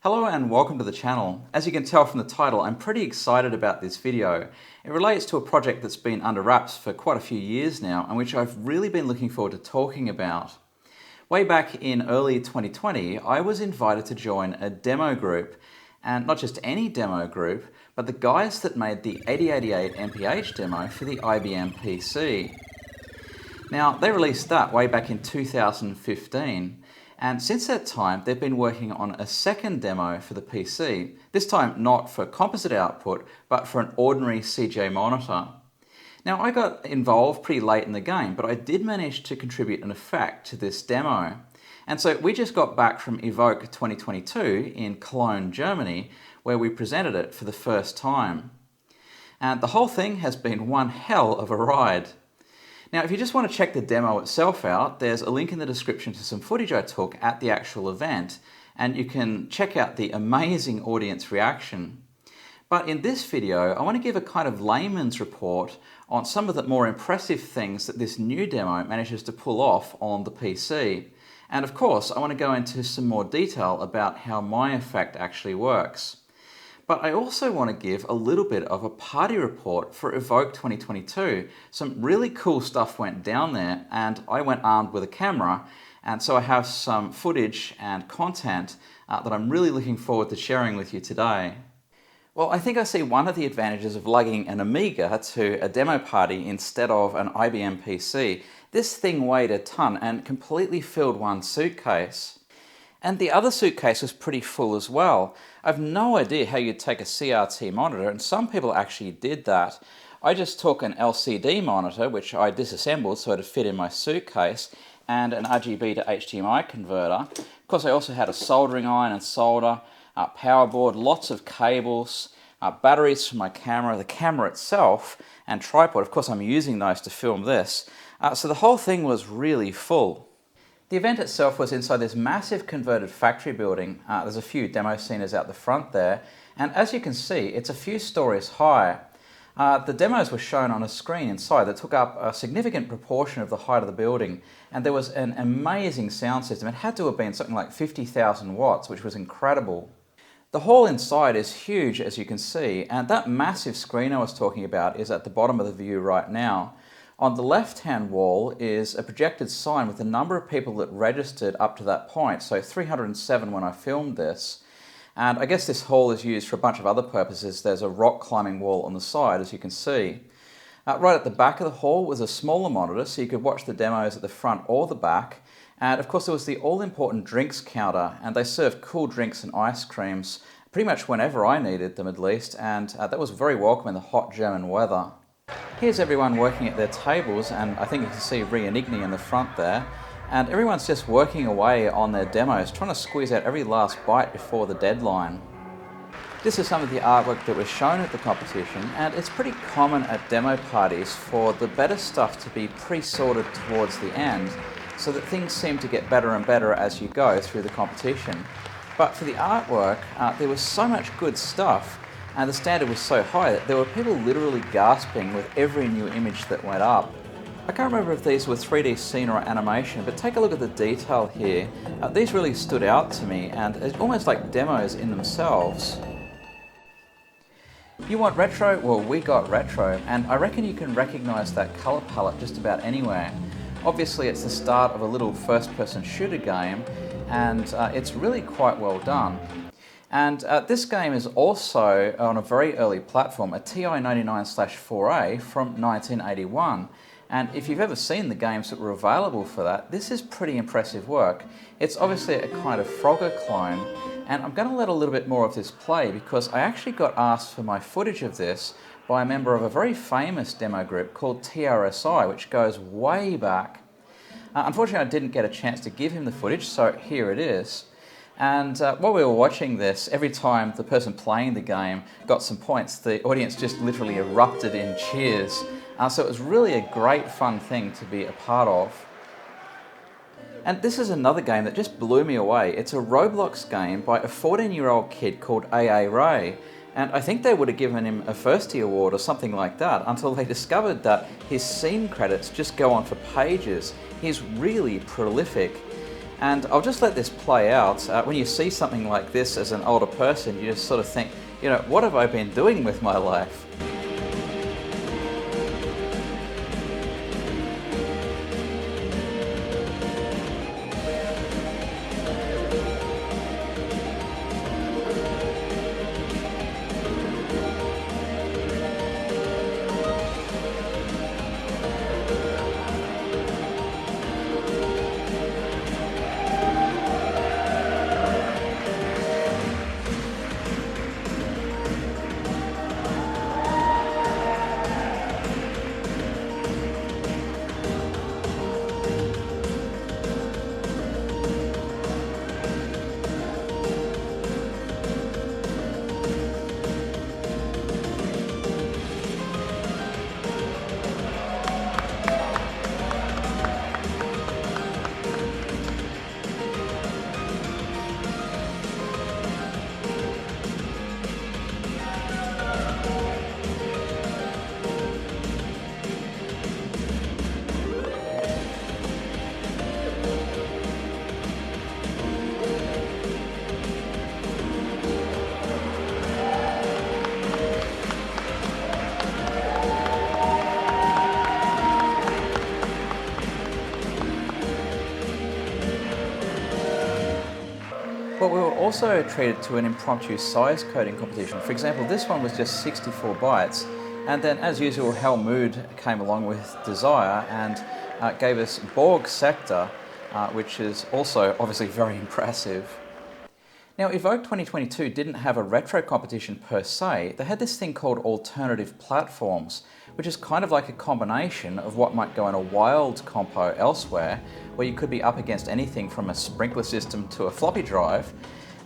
Hello and welcome to the channel. As you can tell from the title, I'm pretty excited about this video. It relates to a project that's been under wraps for quite a few years now and which I've really been looking forward to talking about. Way back in early 2020, I was invited to join a demo group, and not just any demo group, but the guys that made the 8088 MPH demo for the IBM PC. Now, they released that way back in 2015. And since that time, they've been working on a second demo for the PC, this time not for composite output, but for an ordinary CJ monitor. Now, I got involved pretty late in the game, but I did manage to contribute an effect to this demo. And so we just got back from Evoke 2022 in Cologne, Germany, where we presented it for the first time. And the whole thing has been one hell of a ride. Now, if you just want to check the demo itself out, there's a link in the description to some footage I took at the actual event, and you can check out the amazing audience reaction. But in this video, I want to give a kind of layman's report on some of the more impressive things that this new demo manages to pull off on the PC. And of course, I want to go into some more detail about how my effect actually works. But I also want to give a little bit of a party report for Evoke 2022. Some really cool stuff went down there, and I went armed with a camera, and so I have some footage and content that I'm really looking forward to sharing with you today. Well, I think I see one of the advantages of lugging an Amiga to a demo party instead of an IBM PC. This thing weighed a ton and completely filled one suitcase. And the other suitcase was pretty full as well. I've no idea how you'd take a CRT monitor, and some people actually did that. I just took an LCD monitor, which I disassembled so it'd fit in my suitcase, and an RGB to HDMI converter. Of course, I also had a soldering iron and solder, power board, lots of cables, batteries for my camera, the camera itself, and tripod. Of course, I'm using those to film this. So the whole thing was really full. The event itself was inside this massive converted factory building. There's a few demo sceners out the front there, and as you can see, it's a few stories high. The demos were shown on a screen inside that took up a significant proportion of the height of the building, and there was an amazing sound system. It had to have been something like 50,000 watts, which was incredible. The hall inside is huge, as you can see, and that massive screen I was talking about is at the bottom of the view right now. On the left-hand wall is a projected sign with the number of people that registered up to that point, so 307 when I filmed this. And I guess this hall is used for a bunch of other purposes. There's a rock climbing wall on the side, as you can see. Right at the back of the hall was a smaller monitor, so you could watch the demos at the front or the back. And of course there was the all-important drinks counter, and they served cool drinks and ice creams pretty much whenever I needed them at least, and that was very welcome in the hot German weather. Here's everyone working at their tables, and I think you can see Re-Enigni in the front there, and everyone's just working away on their demos, trying to squeeze out every last bite before the deadline. This is some of the artwork that was shown at the competition, and it's pretty common at demo parties for the better stuff to be pre-sorted towards the end, so that things seem to get better and better as you go through the competition. But for the artwork, there was so much good stuff, and the standard was so high that there were people literally gasping with every new image that went up. I can't remember if these were 3D scene or animation, but take a look at the detail here. These really stood out to me, and it's almost like demos in themselves. You want retro? Well, we got retro, and I reckon you can recognize that color palette just about anywhere. Obviously, it's the start of a little first-person shooter game, and it's really quite well done. And this game is also on a very early platform, a TI-99/4A from 1981. And if you've ever seen the games that were available for that, this is pretty impressive work. It's obviously a kind of Frogger clone, and I'm going to let a little bit more of this play because I actually got asked for my footage of this by a member of a very famous demo group called TRSI, which goes way back. Unfortunately, I didn't get a chance to give him the footage, so here it is. And while we were watching this, every time the person playing the game got some points, the audience just literally erupted in cheers. So it was really a great fun thing to be a part of. And this is another game that just blew me away. It's a Roblox game by a 14-year-old kid called AA Ray. And I think they would have given him a Firstie Award or something like that until they discovered that his scene credits just go on for pages. He's really prolific. And I'll just let this play out. When you see something like this as an older person, you just sort of think, you know, what have I been doing with my life? But we were also treated to an impromptu size coding competition. For example, this one was just 64 bytes, and then as usual, Helmut came along with Desire and gave us Borg Sector, which is also obviously very impressive. Now, Evoke 2022 didn't have a retro competition per se. They had this thing called alternative platforms, which is kind of like a combination of what might go in a wild compo elsewhere, where you could be up against anything from a sprinkler system to a floppy drive,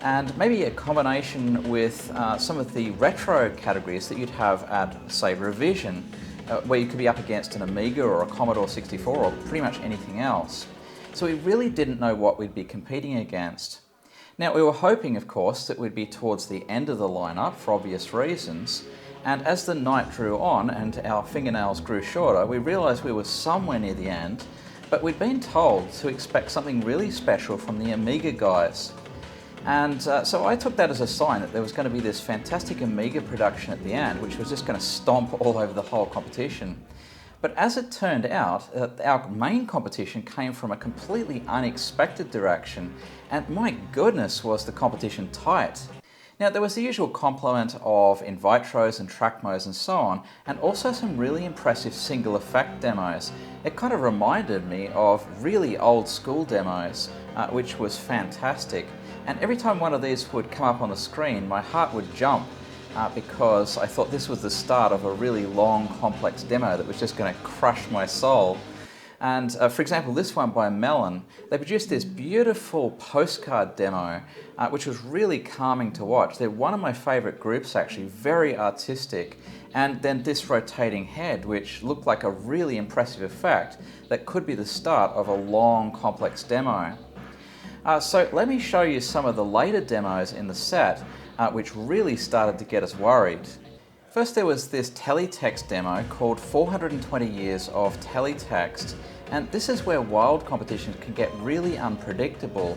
and maybe a combination with some of the retro categories that you'd have at, say, Revision, where you could be up against an Amiga or a Commodore 64 or pretty much anything else. So we really didn't know what we'd be competing against. Now, we were hoping, of course, that we'd be towards the end of the lineup for obvious reasons, and as the night drew on and our fingernails grew shorter, we realised we were somewhere near the end, but we'd been told to expect something really special from the Amiga guys. And so I took that as a sign that there was going to be this fantastic Amiga production at the end, which was just going to stomp all over the whole competition. But as it turned out, our main competition came from a completely unexpected direction, and my goodness was the competition tight. Now, there was the usual complement of in vitros and track modes and so on, and also some really impressive single effect demos. It kind of reminded me of really old school demos, which was fantastic. And every time one of these would come up on the screen, my heart would jump because I thought this was the start of a really long, complex demo that was just going to crush my soul. And for example, this one by Melon, they produced this beautiful postcard demo, which was really calming to watch. They're one of my favorite groups actually, very artistic. And then this rotating head, which looked like a really impressive effect that could be the start of a long, complex demo. So let me show you some of the later demos in the set, which really started to get us worried. First, there was this teletext demo called 420 Years of Teletext, and this is where wild competitions can get really unpredictable.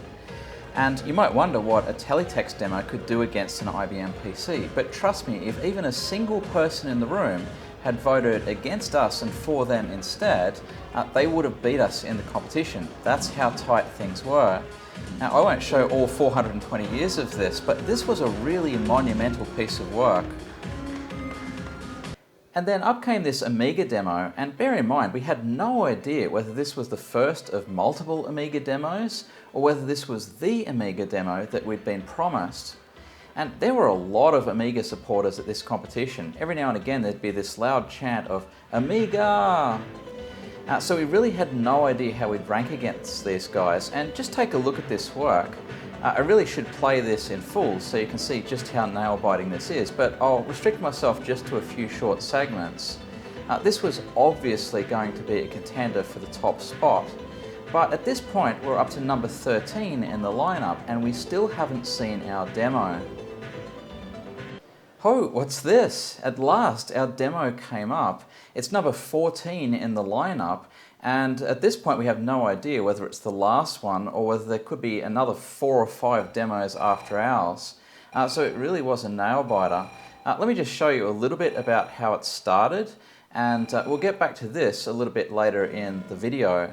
And you might wonder what a teletext demo could do against an IBM PC, but trust me, if even a single person in the room had voted against us and for them instead, they would have beat us in the competition. That's how tight things were. Now, I won't show all 420 years of this, but this was a really monumental piece of work. And then up came this Amiga demo, and bear in mind, we had no idea whether this was the first of multiple Amiga demos, or whether this was the Amiga demo that we'd been promised. And there were a lot of Amiga supporters at this competition. Every now and again there'd be this loud chant of Amiga! So we really had no idea how we'd rank against these guys, and just take a look at this work. I really should play this in full so you can see just how nail-biting this is, but I'll restrict myself just to a few short segments. This was obviously going to be a contender for the top spot, but at this point we're up to number 13 in the lineup and we still haven't seen our demo. Oh, what's this? At last, our demo came up. It's number 14 in the lineup, And at this point we have no idea whether it's the last one or whether there could be another 4 or 5 demos after ours. So it really was a nail biter. Let me just show you a little bit about how it started, and we'll get back to this a little bit later in the video.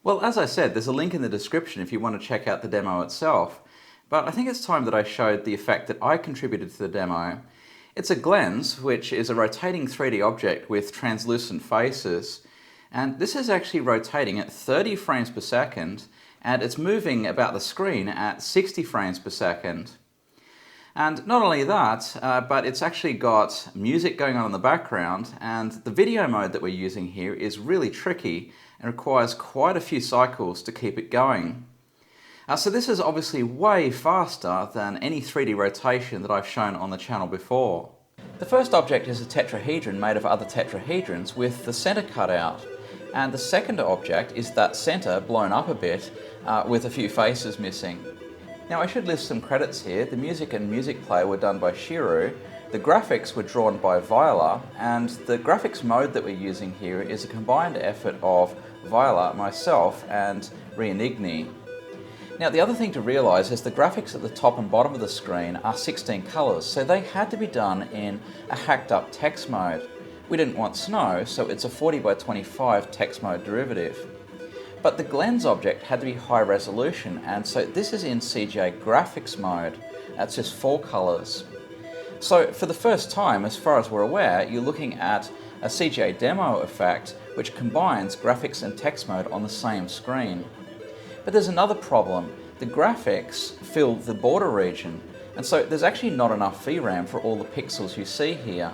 Well, as I said, there's a link in the description if you want to check out the demo itself. But I think it's time that I showed the effect that I contributed to the demo. It's a Glenz, which is a rotating 3D object with translucent faces. And this is actually rotating at 30 frames per second, and it's moving about the screen at 60 frames per second. And not only that, but it's actually got music going on in the background, and the video mode that we're using here is really tricky and requires quite a few cycles to keep it going. So this is obviously way faster than any 3D rotation that I've shown on the channel before. The first object is a tetrahedron made of other tetrahedrons with the center cut out. And the second object is that center blown up a bit with a few faces missing. Now I should list some credits here. The music and music player were done by Shiru, the graphics were drawn by Viola, and the graphics mode that we're using here is a combined effort of Viola, myself, and Rianigni. Now the other thing to realise is the graphics at the top and bottom of the screen are 16 colours, so they had to be done in a hacked up text mode. We didn't want snow, so it's a 40 by 25 text mode derivative. But the Glenz object had to be high resolution, and so this is in CGI graphics mode. That's just 4 colours. So for the first time, as far as we're aware, you're looking at a CGI demo effect which combines graphics and text mode on the same screen. But there's another problem. The graphics fill the border region, and so there's actually not enough VRAM for all the pixels you see here.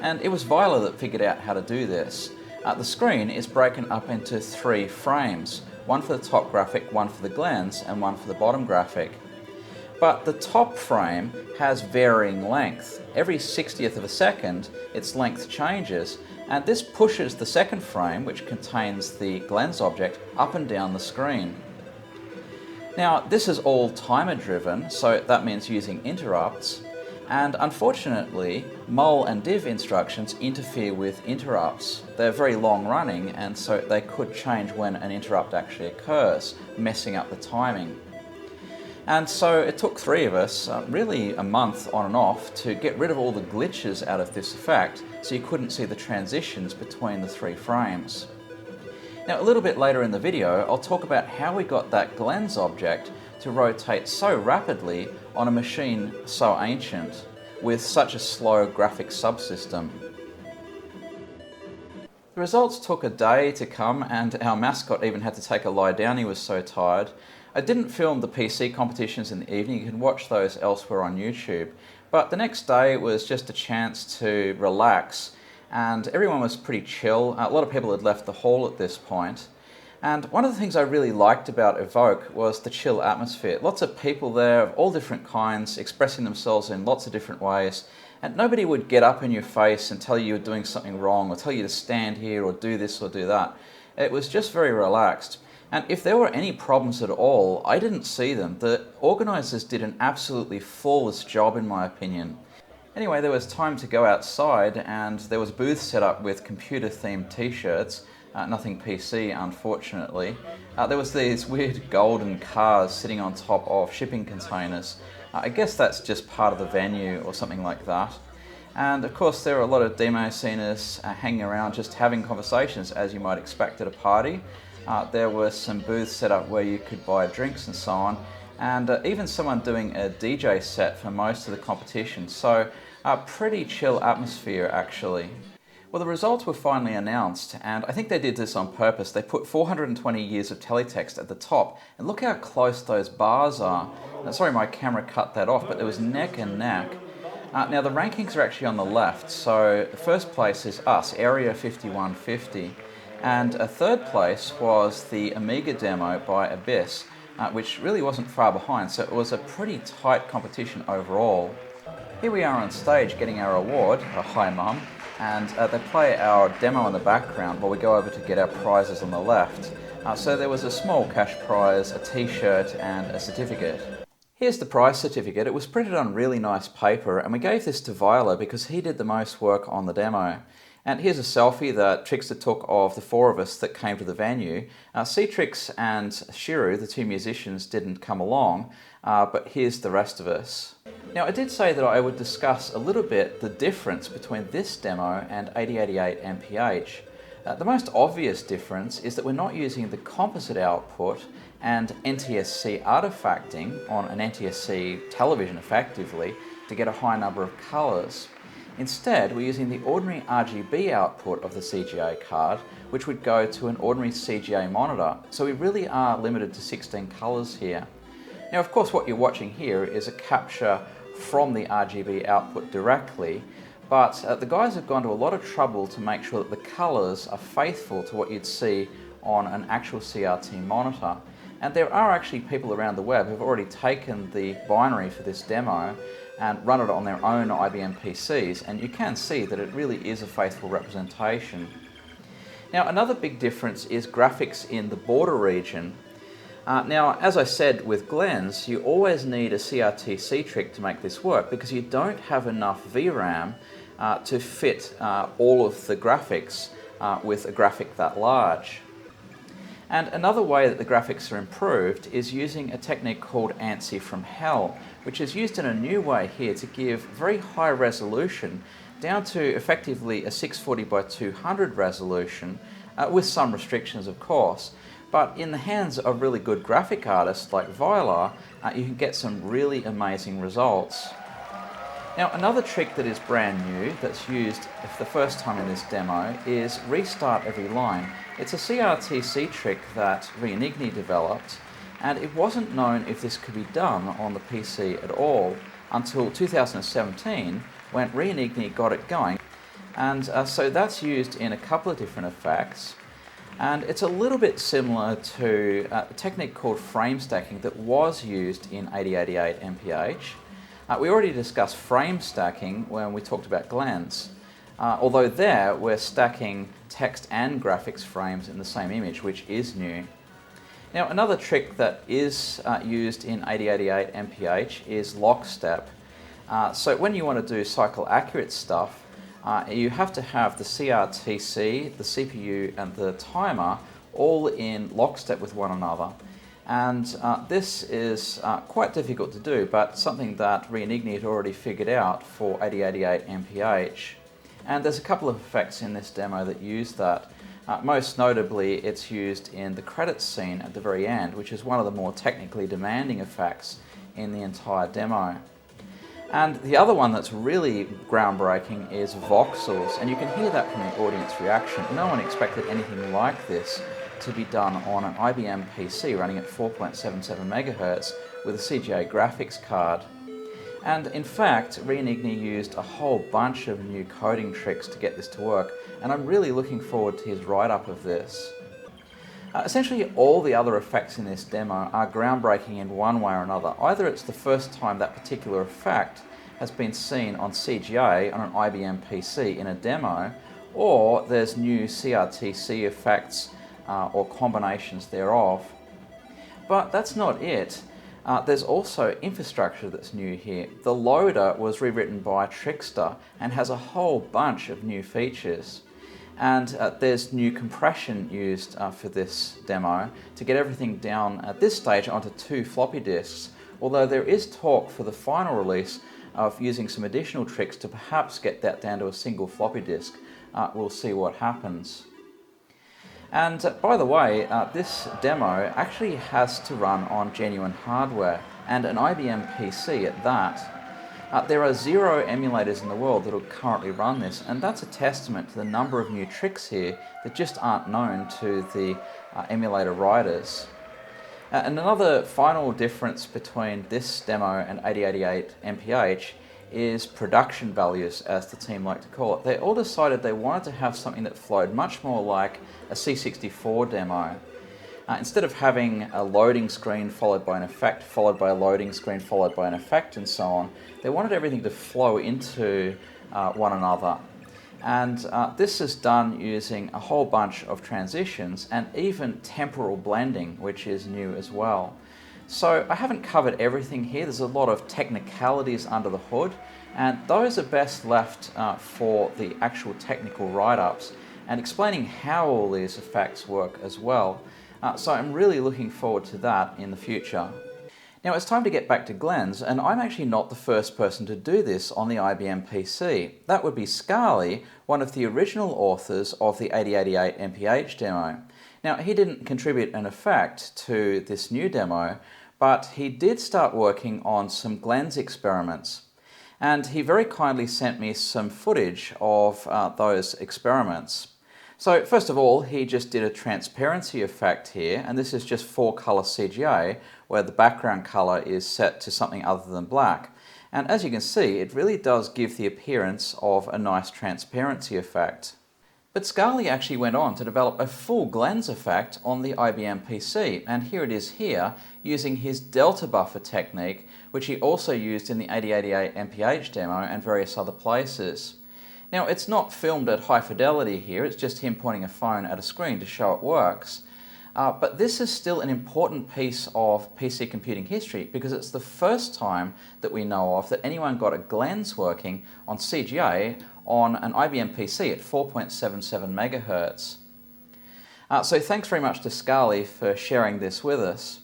And it was Viola that figured out how to do this. The screen is broken up into 3 frames, one for the top graphic, one for the Glenz, and one for the bottom graphic. But the top frame has varying length. Every 60th of a second, its length changes, and this pushes the second frame, which contains the Glenz object, up and down the screen. Now, this is all timer driven, so that means using interrupts, and unfortunately, mul and div instructions interfere with interrupts. They're very long running, and so they could change when an interrupt actually occurs, messing up the timing. And so it took 3 of us, really a month on and off, to get rid of all the glitches out of this effect, so you couldn't see the transitions between the 3 frames. Now a little bit later in the video, I'll talk about how we got that Glenz object to rotate so rapidly on a machine so ancient, with such a slow graphics subsystem. The results took a day to come, and our mascot even had to take a lie down, he was so tired. I didn't film the PC competitions in the evening, you can watch those elsewhere on YouTube, but the next day was just a chance to relax, and everyone was pretty chill. A lot of people had left the hall at this point. And one of the things I really liked about Evoke was the chill atmosphere. Lots of people there of all different kinds, expressing themselves in lots of different ways. And nobody would get up in your face and tell you you're doing something wrong, or tell you to stand here, or do this, or do that. It was just very relaxed. And if there were any problems at all, I didn't see them. The organisers did an absolutely flawless job, in my opinion. Anyway, there was time to go outside, and there was booths set up with computer-themed t-shirts. Nothing PC, unfortunately. There was these weird golden cars sitting on top of shipping containers. I guess that's just part of the venue or something like that. And of course there are a lot of demo sceners hanging around just having conversations, as you might expect at a party. There were some booths set up where you could buy drinks and so on, and even someone doing a DJ set for most of the competition. So a pretty chill atmosphere, actually. Well, the results were finally announced, and I think they did this on purpose. They put 420 years of teletext at the top, and look how close those bars are. Sorry, my camera cut that off, but there was neck and neck. Now, the rankings are actually on the left, so the first place is us, Area 5150, and a third place was the Amiga demo by Abyss, which really wasn't far behind, so it was a pretty tight competition overall. Here we are on stage getting our award, hi mum, and they play our demo in the background while we go over to get our prizes on the left. So there was a small cash prize, a t-shirt and a certificate. Here's the prize certificate. It was printed on really nice paper, and we gave this to Viola because he did the most work on the demo. And here's a selfie that Trixter took of the four of us that came to the venue. Citrix and Shiru, the two musicians, didn't come along, but here's the rest of us. Now, I did say that I would discuss a little bit the difference between this demo and 8088 MPH. The most obvious difference is that we're not using the composite output and NTSC artifacting on an NTSC television effectively to get a high number of colours. Instead, we're using the ordinary RGB output of the CGA card, which would go to an ordinary CGA monitor. So we really are limited to 16 colours here. Now, of course, what you're watching here is a capture from the RGB output directly, but the guys have gone to a lot of trouble to make sure that the colours are faithful to what you'd see on an actual CRT monitor. And there are actually people around the web who've already taken the binary for this demo and run it on their own IBM PCs, and you can see that it really is a faithful representation. Now, another big difference is graphics in the border region. Now, as I said with Glenz, you always need a CRT C-Trick to make this work because you don't have enough VRAM to fit all of the graphics with a graphic that large. And another way that the graphics are improved is using a technique called ANSI from Hell, which is used in a new way here to give very high resolution down to effectively a 640 by 200 resolution, with some restrictions of course. But in the hands of really good graphic artists like Viola, you can get some really amazing results. Now, another trick that is brand new, that's used for the first time in this demo, is restart every line. It's a CRT-C trick that Rianigni developed, and it wasn't known if this could be done on the PC at all until 2017, when Rianigni got it going. And so that's used in a couple of different effects. And it's a little bit similar to a technique called frame stacking that was used in 8088 MPH. We already discussed frame stacking when we talked about Glenz, although there we're stacking text and graphics frames in the same image, which is new. Now, another trick that is used in 8088 MPH is lockstep. So when you want to do cycle accurate stuff, you have to have the CRTC, the CPU and the timer all in lockstep with one another. And this is quite difficult to do, but something that Rianigni had already figured out for 8088 MPH. And there's a couple of effects in this demo that use that. Most notably, it's used in the credits scene at the very end, which is one of the more technically demanding effects in the entire demo. And the other one that's really groundbreaking is voxels, and you can hear that from the audience reaction. No one expected anything like this to be done on an IBM PC running at 4.77 MHz with a CGA graphics card. And in fact, Rianigni used a whole bunch of new coding tricks to get this to work, and I'm really looking forward to his write-up of this. Essentially all the other effects in this demo are groundbreaking in one way or another. Either it's the first time that particular effect has been seen on CGA on an IBM PC in a demo, or there's new CRTC effects or combinations thereof. But that's not it. There's also infrastructure that's new here. The loader was rewritten by Trickster and has a whole bunch of new features. And there's new compression used for this demo to get everything down at this stage onto 2 floppy disks, although there is talk for the final release of using some additional tricks to perhaps get that down to a single floppy disk. We'll see what happens. And by the way, this demo actually has to run on genuine hardware, and an IBM PC at that. There are 0 emulators in the world that will currently run this, and that's a testament to the number of new tricks here that just aren't known to the emulator writers. And another final difference between this demo and 8088 MPH is production values, as the team like to call it. They all decided they wanted to have something that flowed much more like a C64 demo. Instead of having a loading screen followed by an effect, followed by a loading screen, followed by an effect, and so on, they wanted everything to flow into one another. And this is done using a whole bunch of transitions and even temporal blending, which is new as well. So I haven't covered everything here. There's a lot of technicalities under the hood, and those are best left for the actual technical write-ups and explaining how all these effects work as well. So I'm really looking forward to that in the future. Now it's time to get back to Glenz, and I'm actually not the first person to do this on the IBM PC. That would be Scarly, one of the original authors of the 8088 MPH demo. Now he didn't contribute an effect to this new demo, but he did start working on some Glenz experiments. And he very kindly sent me some footage of those experiments. So first of all, he just did a transparency effect here, and this is just 4-color CGA, where the background color is set to something other than black. And as you can see, it really does give the appearance of a nice transparency effect. But Scarly actually went on to develop a full Glenz effect on the IBM PC, and here it is here, using his delta buffer technique, which he also used in the 8088 MPH demo and various other places. Now it's not filmed at high fidelity here, it's just him pointing a phone at a screen to show it works. But this is still an important piece of PC computing history because it's the first time that we know of that anyone got a Glenz working on CGA on an IBM PC at 4.77 megahertz. So thanks very much to Scarly for sharing this with us.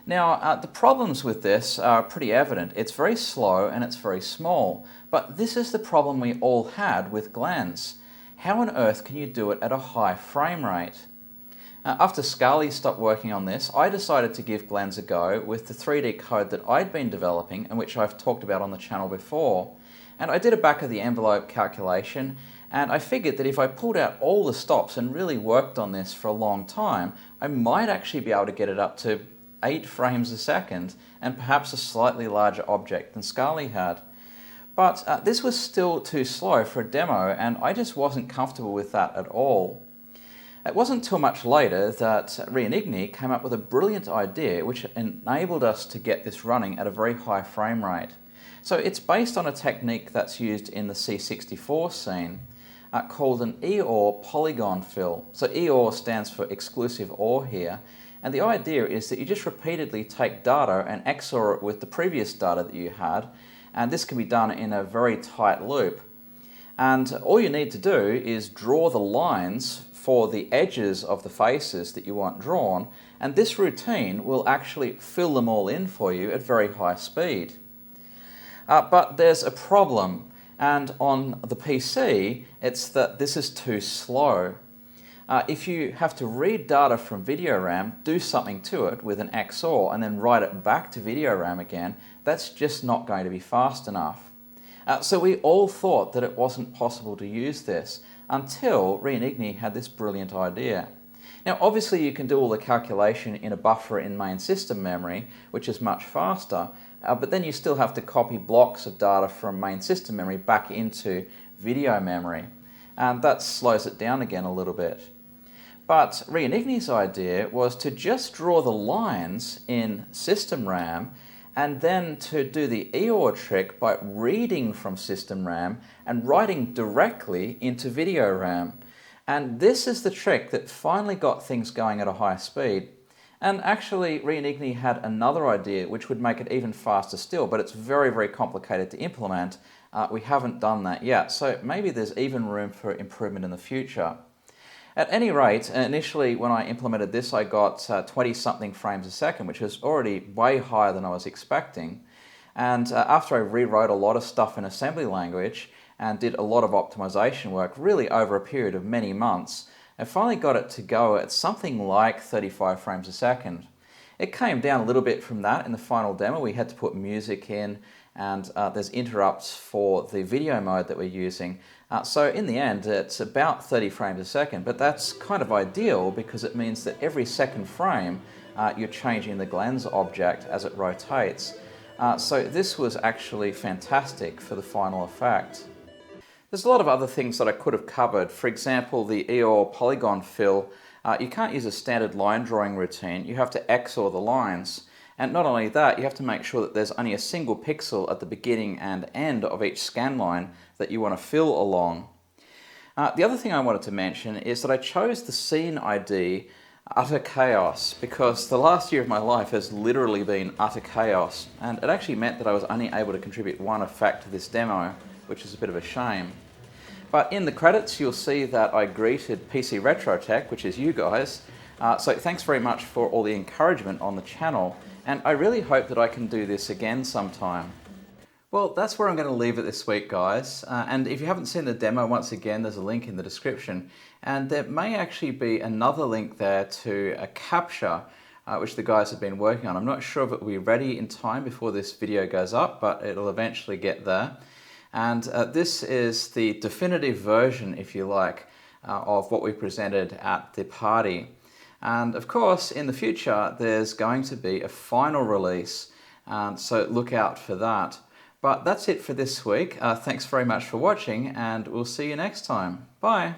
Now the problems with this are pretty evident. It's very slow and it's very small, but this is the problem we all had with Glenz. How on earth can you do it at a high frame rate? After Scarly stopped working on this, I decided to give Glenz a go with the 3D code that I'd been developing and which I've talked about on the channel before. And I did a back of the envelope calculation, and I figured that if I pulled out all the stops and really worked on this for a long time, I might actually be able to get it up to 8 frames a second and perhaps a slightly larger object than Scarly had. But this was still too slow for a demo, and I just wasn't comfortable with that at all. It wasn't until much later that Reinigni came up with a brilliant idea which enabled us to get this running at a very high frame rate. So it's based on a technique that's used in the C64 scene called an EOR polygon fill. So EOR stands for exclusive OR here, and the idea is that you just repeatedly take data and XOR it with the previous data that you had, and this can be done in a very tight loop. And all you need to do is draw the lines for the edges of the faces that you want drawn, and this routine will actually fill them all in for you at very high speed. But there's a problem, and on the PC it's that this is too slow. If you have to read data from video RAM, do something to it with an XOR and then write it back to video RAM again, that's just not going to be fast enough. So we all thought that it wasn't possible to use this until Reinigni had this brilliant idea. Now obviously you can do all the calculation in a buffer in main system memory, which is much faster, but then you still have to copy blocks of data from main system memory back into video memory, and that slows it down again a little bit. But Reinigni's idea was to just draw the lines in system RAM and then to do the EOR trick by reading from system RAM and writing directly into video RAM. And this is the trick that finally got things going at a high speed. And actually, Reinigni had another idea which would make it even faster still, but it's very, very complicated to implement. We haven't done that yet, so maybe there's even room for improvement in the future. At any rate, initially when I implemented this, I got 20-something frames a second, which was already way higher than I was expecting. And after I rewrote a lot of stuff in assembly language and did a lot of optimization work, really over a period of many months, I finally got it to go at something like 35 frames a second. It came down a little bit from that in the final demo. We had to put music in, and there's interrupts for the video mode that we're using. So in the end, it's about 30 frames a second, but that's kind of ideal because it means that every second frame you're changing the Glenz object as it rotates. So this was actually fantastic for the final effect. There's a lot of other things that I could have covered. For example, the EOR polygon fill. You can't use a standard line drawing routine. You have to XOR the lines. And not only that, you have to make sure that there's only a single pixel at the beginning and end of each scan line that you want to fill along. The other thing I wanted to mention is that I chose the scene ID utter chaos because the last year of my life has literally been utter chaos, and it actually meant that I was only able to contribute one effect to this demo, which is a bit of a shame. But in the credits you'll see that I greeted PC Retro Tech, which is you guys, so thanks very much for all the encouragement on the channel, and I really hope that I can do this again sometime. Well, that's where I'm going to leave it this week, guys. And if you haven't seen the demo, once again, there's a link in the description. And there may actually be another link there to a capture, which the guys have been working on. I'm not sure if it will be ready in time before this video goes up, but it'll eventually get there. And this is the definitive version, if you like, of what we presented at the party. And of course, in the future, there's going to be a final release, so look out for that. But that's it for this week. Thanks very much for watching, and we'll see you next time. Bye.